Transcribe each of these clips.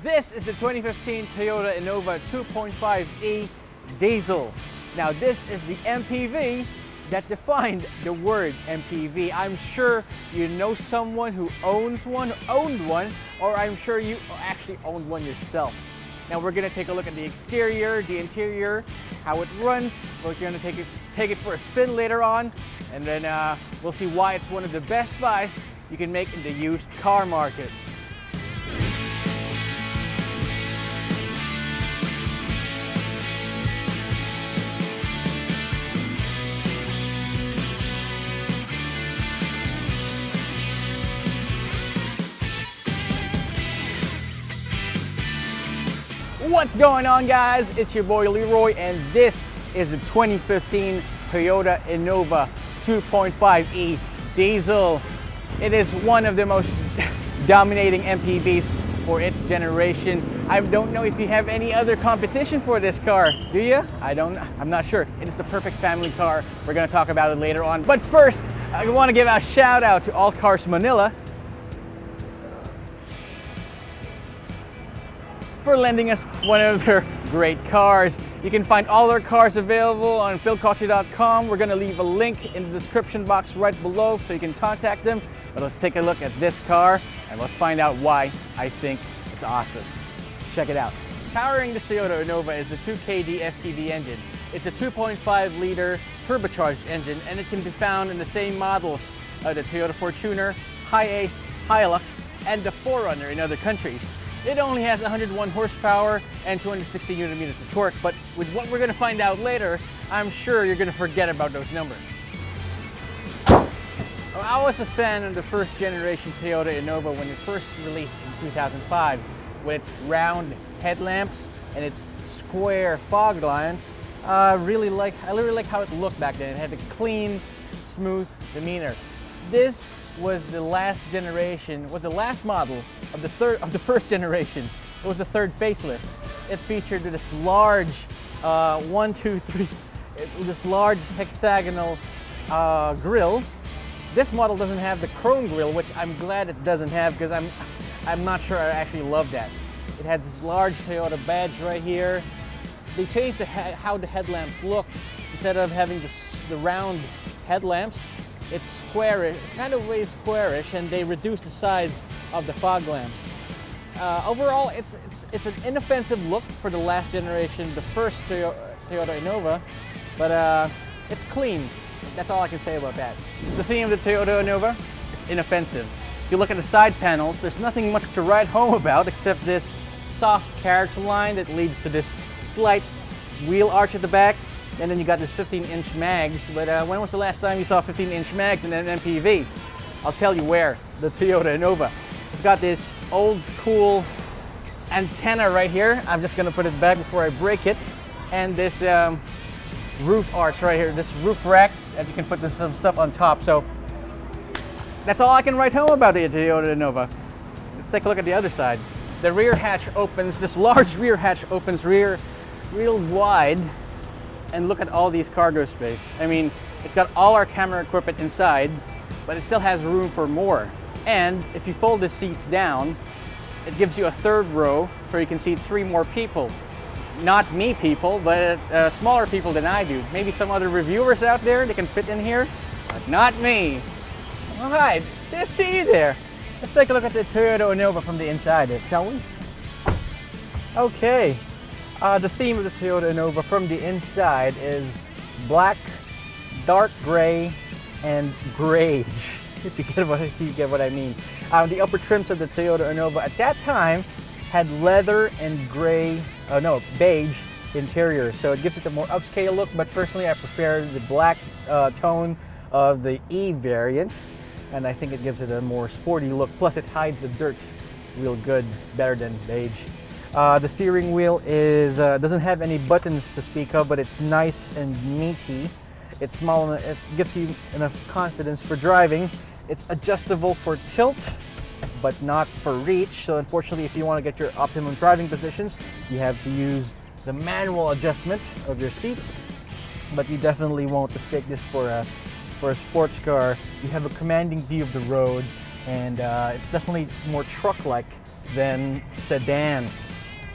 This is the 2015 Toyota Innova 2.5e diesel. Now this is the MPV that defined the word MPV. I'm sure you know someone who owns one, owned one, or I'm sure you actually owned one yourself. Now we're gonna take a look at the exterior, the interior, how it runs. We're gonna take it for a spin later on, and then we'll see why it's one of the best buys you can make in the used car market. What's going on, guys? It's your boy Leroy, and this is the 2015 Toyota Innova 2.5e diesel. It is one of the most dominating MPVs for its generation. I don't know if you have any other competition for this car, do you? I'm not sure. It is the perfect family car. We're gonna talk about it later on. But first, I wanna give a shout out to All Cars Manila for lending us one of their great cars. You can find all their cars available on Philkotse.com. We're gonna leave a link in the description box right below so you can contact them. But let's take a look at this car and let's find out why I think it's awesome. Let's check it out. Powering this Toyota Innova is the 2KD FTV engine. It's a 2.5 liter turbocharged engine, and it can be found in the same models of the Toyota Fortuner, Hiace, Hilux, and the 4Runner in other countries. It only has 101 horsepower and 260 Newton meters of torque, but with what we're going to find out later, I'm sure you're going to forget about those numbers. Well, I was a fan of the first generation Toyota Innova when it first released in 2005, with its round headlamps and its square fog lamps. I really like how it looked back then. It had a clean, smooth demeanor. This was the last model of the first generation. It was the third facelift. It featured this large this large hexagonal grille. This model doesn't have the chrome grille, which I'm glad it doesn't have, because I'm not sure I actually love that. It has this large Toyota badge right here. They changed how the headlamps looked. Instead of having the round headlamps, it's squarish. It's kind of way squarish, and they reduced the size of the fog lamps. Overall, it's an inoffensive look for the last generation, the first Toyota Innova, but it's clean. That's all I can say about that. The theme of the Toyota Innova, it's inoffensive. If you look at the side panels, there's nothing much to write home about except this soft character line that leads to this slight wheel arch at the back. And then you got this 15-inch mags, but when was the last time you saw 15-inch mags in an MPV? I'll tell you where, the Toyota Innova. It's got this old school antenna right here. I'm just gonna put it back before I break it. And this roof arch right here, this roof rack that you can put some stuff on top. So that's all I can write home about the Toyota Innova. Let's take a look at the other side. The rear hatch opens, this large rear hatch opens real wide. And look at all these cargo space. I mean, it's got all our camera equipment inside, but it still has room for more. And if you fold the seats down, it gives you a third row so you can seat 3 more people. Not me people, but smaller people than I do. Maybe some other reviewers out there, they can fit in here, but not me. All right, let's see you there. Let's take a look at the Toyota Innova from the inside, shall we? Okay. The theme of the Toyota Innova from the inside is black, dark gray, and greige, if you get what I mean. The upper trims of the Toyota Innova at that time had leather and beige interior, so it gives it a more upscale look, but personally I prefer the black tone of the E variant, and I think it gives it a more sporty look, plus it hides the dirt real good, better than beige. The steering wheel doesn't have any buttons to speak of, but it's nice and meaty. It's small and it gives you enough confidence for driving. It's adjustable for tilt, but not for reach. So unfortunately, if you want to get your optimum driving positions, you have to use the manual adjustment of your seats. But you definitely won't mistake this for a sports car. You have a commanding view of the road. and it's definitely more truck-like than sedan.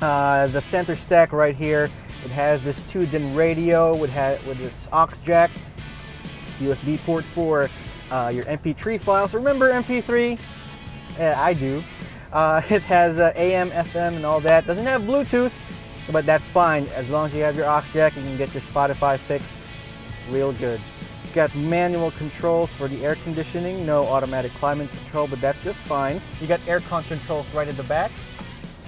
The center stack right here, it has this 2-DIN radio with its aux jack, its USB port for your MP3 files. Remember MP3? Yeah, I do. It has AM, FM, and all that. Doesn't have Bluetooth, but that's fine. As long as you have your aux jack, you can get your Spotify fix real good. It's got manual controls for the air conditioning, no automatic climate control, but that's just fine. You got aircon controls right at the back.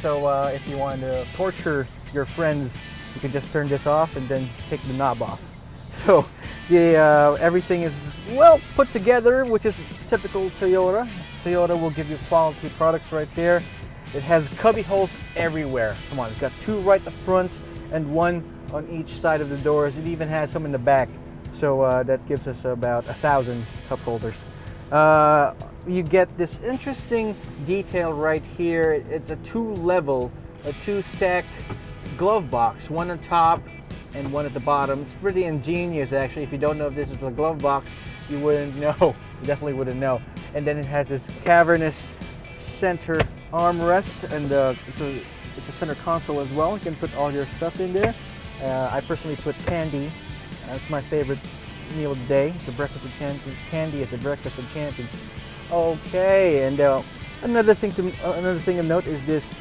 So if you want to torture your friends, you can just turn this off and then take the knob off. So everything is well put together, which is typical Toyota. Toyota will give you quality products right there. It has cubby holes everywhere. Come on, it's got 2 right up front and 1 on each side of the doors. It even has some in the back. So that gives us about 1,000 cup holders. You get this interesting detail right here. It's a 2-level, a 2-stack glove box, 1 on top and 1 at the bottom. It's pretty ingenious actually. If you don't know if this is a glove box, you wouldn't know. You definitely wouldn't know. And then it has this cavernous center armrest, and it's a center console as well. You can put all your stuff in there. I personally put candy. That's my favorite meal of the day. It's a breakfast of champions. Candy is a breakfast of champions. Okay, and another thing to note is this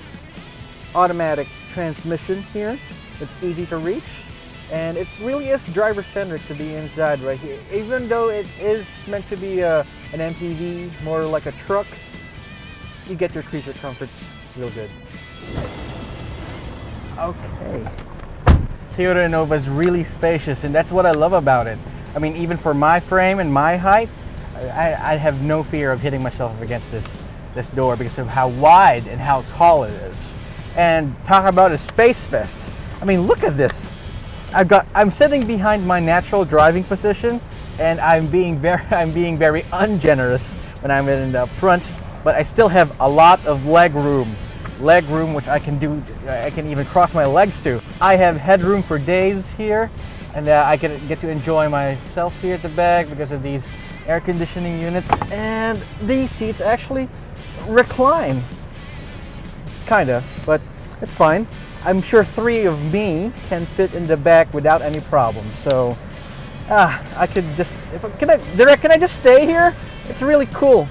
automatic transmission here. It's easy to reach, and it really is driver-centric to be inside right here. Even though it is meant to be an MPV, more like a truck, you get your creature comforts real good. Okay. Toyota Innova is really spacious, and that's what I love about it. I mean, even for my frame and my height, I have no fear of hitting myself against this door because of how wide and how tall it is. And talk about a space fest. I mean, look at this. I'm sitting behind my natural driving position, and I'm being very ungenerous when I'm in the front, but I still have a lot of leg room which I can even cross my legs to. I have headroom for days here, and I can get to enjoy myself here at the back because of these air conditioning units, and these seats actually recline, kinda, but it's fine. I'm sure 3 of me can fit in the back without any problems. So I could just, can I just stay here? It's really cool.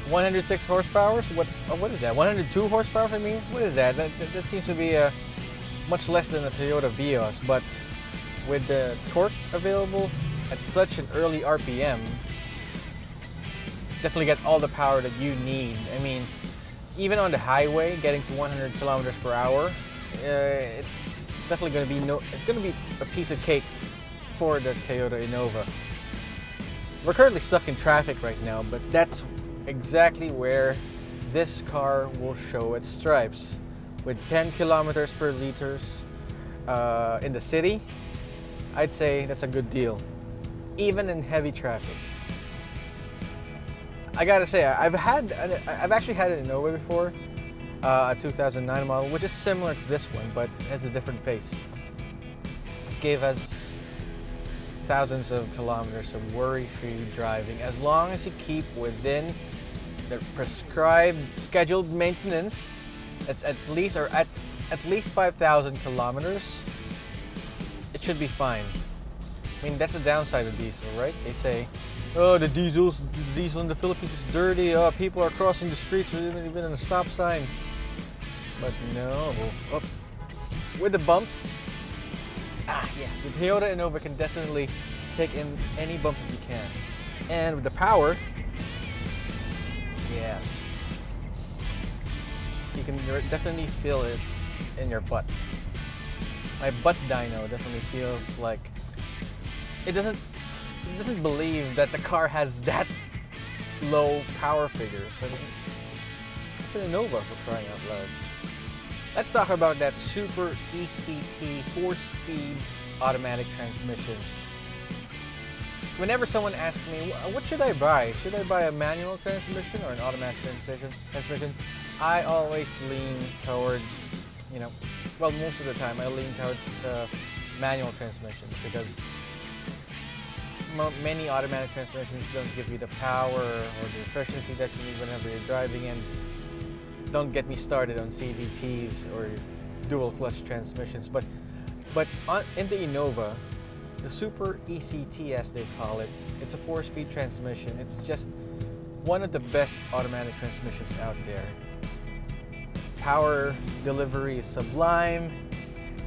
106 horsepower? What is that? 102 horsepower? I mean, what is that? That seems to be much less than a Toyota Vios, but with the torque available at such an early RPM, definitely get all the power that you need. I mean, even on the highway, getting to 100 kilometers per hour, it's definitely going to be a piece of cake for the Toyota Innova. We're currently stuck in traffic right now, but that's exactly where this car will show its stripes. With 10 kilometers per liter in the city, I'd say that's a good deal, even in heavy traffic. I gotta say, I've actually had an Innova before, a 2009 model, which is similar to this one, but has a different face. It gave us thousands of kilometers of worry-free driving, as long as you keep within the prescribed scheduled maintenance. It's at least 5,000 kilometers. It should be fine. I mean, that's the downside of diesel, right? They say, oh, the diesel in the Philippines is dirty. Oh, people are crossing the streets without even a stop sign. But no. Oh, with the bumps, yes, the Toyota Innova can definitely take in any bumps that you can. And with the power, yes, you can definitely feel it in your butt. My butt dyno definitely feels like it doesn't believe that the car has that low power figures. I mean, it's an Innova, for crying out loud. Let's talk about that super ECT 4-speed automatic transmission. Whenever someone asks me, what should I buy? Should I buy a manual transmission or an automatic transmission? I always lean towards, well, most of the time I lean towards manual transmission, because many automatic transmissions don't give you the power or the efficiency that you need whenever you're driving, and don't get me started on CVTs or dual clutch transmissions. But in the Innova, the Super ECT as they call it, it's a 4-speed transmission. It's just one of the best automatic transmissions out there. Power delivery is sublime,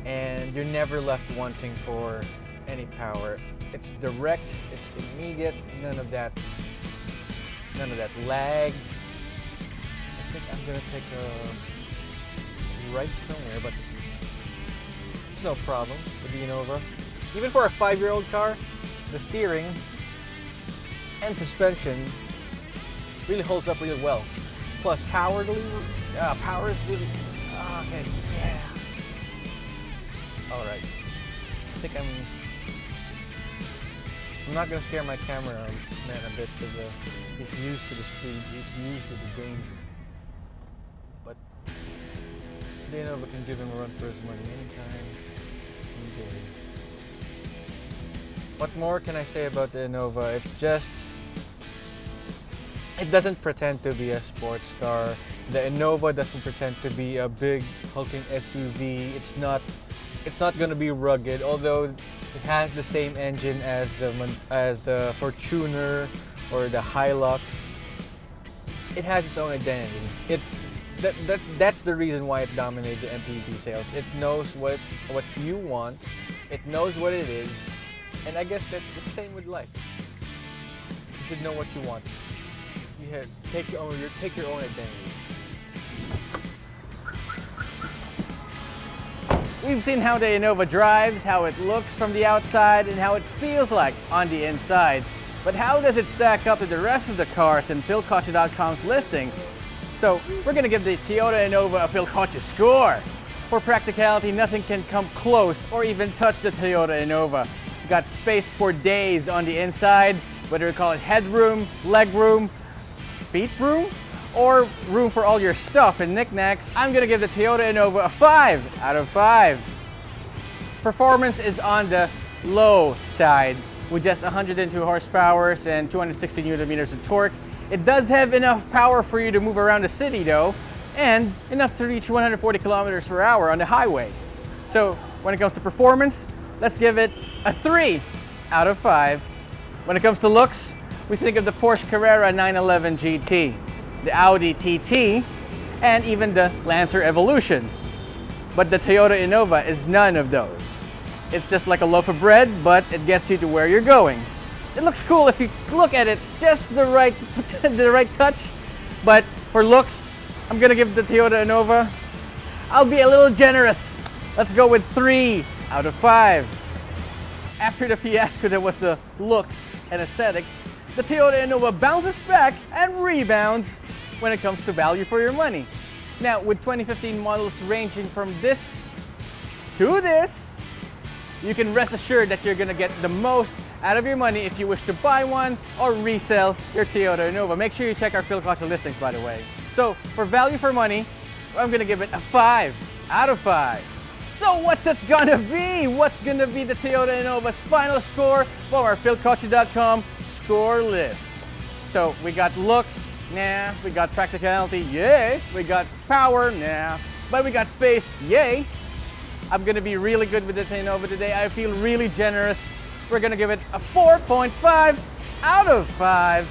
and you're never left wanting for any power. It's direct, it's immediate, none of that lag. I think I'm gonna take a right somewhere, but it's no problem with the Innova. Even for a 5-year-old car, the steering and suspension really holds up really well. Plus power delivery, power is really, okay, yeah. All right, I think I'm not gonna scare my camera man a bit because he's used to the speed, he's used to the danger. But the Innova can give him a run for his money anytime, any day. What more can I say about the Innova? It's just, it doesn't pretend to be a sports car. The Innova doesn't pretend to be a big hulking SUV. It's not going to be rugged, although it has the same engine as the Fortuner or the Hilux. It has its own identity. That's the reason why it dominated the MPV sales. It knows what you want. It knows what it is. And I guess that's the same with life. You should know what you want. You have, take your own identity. We've seen how the Innova drives, how it looks from the outside, and how it feels like on the inside. But how does it stack up to the rest of the cars in Philkotse.com's listings? So we're going to give the Toyota Innova a Philkotse score. For practicality, nothing can come close or even touch the Toyota Innova. It's got space for days on the inside, whether you call it headroom, legroom, feet room, or room for all your stuff and knickknacks. I'm gonna give the Toyota Innova a 5 out of 5. Performance is on the low side with just 102 horsepower and 260 Newton meters of torque. It does have enough power for you to move around the city though, and enough to reach 140 kilometers per hour on the highway. So when it comes to performance, let's give it a 3 out of 5. When it comes to looks, we think of the Porsche Carrera 911 GT, the Audi TT, and even the Lancer Evolution. But the Toyota Innova is none of those. It's just like a loaf of bread, but it gets you to where you're going. It looks cool if you look at it just the right touch, but for looks, I'm gonna give the Toyota Innova, I'll be a little generous. Let's go with 3 out of 5. After the fiasco that was the looks and aesthetics, the Toyota Innova bounces back and rebounds when it comes to value for your money. Now, with 2015 models ranging from this to this, you can rest assured that you're gonna get the most out of your money if you wish to buy one or resell your Toyota Innova. Make sure you check our Philkotse listings, by the way. So, for value for money, I'm gonna give it a 5 out of 5. So what's it gonna be? What's gonna be the Toyota Innova's final score from our Philkotse.com score list? So we got looks, nah. We got practicality, yay. We got power, nah. But we got space, yay. I'm gonna be really good with the Innova today. I feel really generous. We're gonna give it a 4.5 out of 5.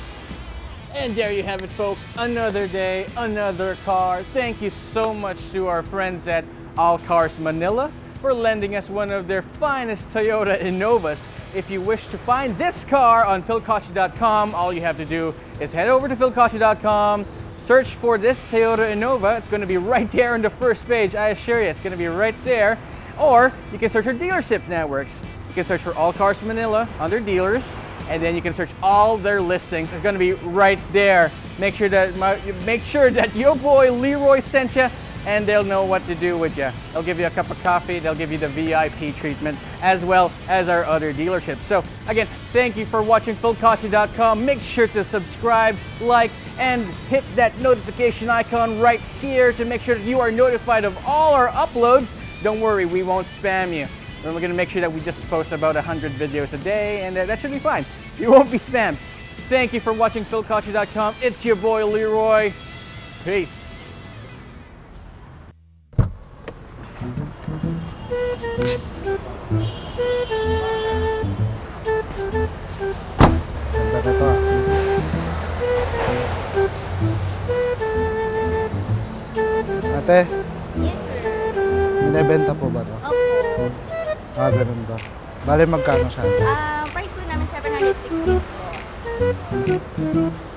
And there you have it, folks. Another day, another car. Thank you so much to our friends at All Cars Manila for lending us one of their finest Toyota Innovas. If you wish to find this car on Philkotse.com, all you have to do is head over to Philkotse.com, search for this Toyota Innova. It's going to be right there on the first page. I assure you, it's going to be right there. Or you can search our dealerships networks. You can search for All Cars Manila under dealers, and then you can search all their listings. It's going to be right there. Make sure that your boy Leroy sent you, and they'll know what to do with you. They'll give you a cup of coffee, they'll give you the VIP treatment, as well as our other dealerships. So again, thank you for watching Philkotse.com. Make sure to subscribe, like, and hit that notification icon right here to make sure that you are notified of all our uploads. Don't worry, we won't spam you. And we're gonna make sure that we just post about 100 videos a day, and that should be fine. You won't be spammed. Thank you for watching Philkotse.com. It's your boy Leroy. Peace. Ganda na to. Ate, Yes, sir. binibenta po ba to? Opo. Ganun ba? Bale, magkano siya? Price po namin 716 po.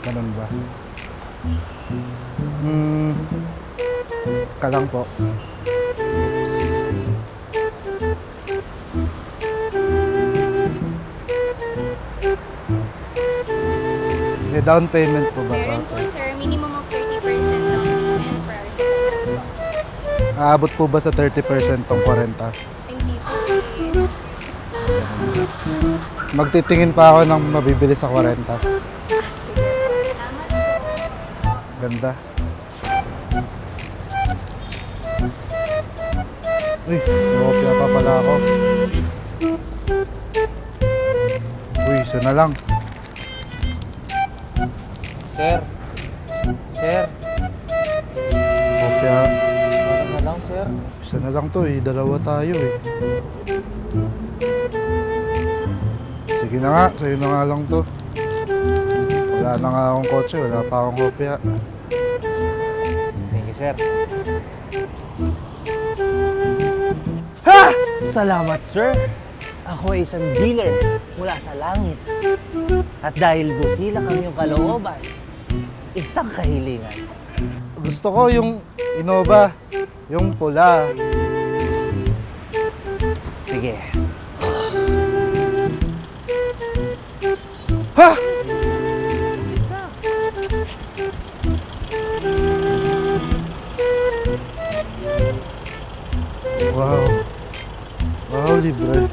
Ganun ba? Kalang po. May down payment po ba Meron to? po, sir. Minimum of 30% down payment for our second po. Aabot po ba sa 30% tong 40? Hindi po Magtitingin pa ako ng mabibili sa 40. Sige po. Salamat po. Ganda. Uy, kopya pa pala ako. Uy, isa na lang. Sir. Sir. Kopya. Parang na lang, sir. Isa na lang to eh. Dalawa tayo eh. Sige na nga. Sa'yo na nga lang to. Wala na nga akong kotse. Wala pa akong kopya. Thank you, sir. Ha! Salamat, sir. Ako ay isang dealer mula sa langit. At dahil busila kami yung kalooban, isang kahilingan. Gusto ko yung Innova. Yung pula. Sige. Ha! Wow. Wow, libre.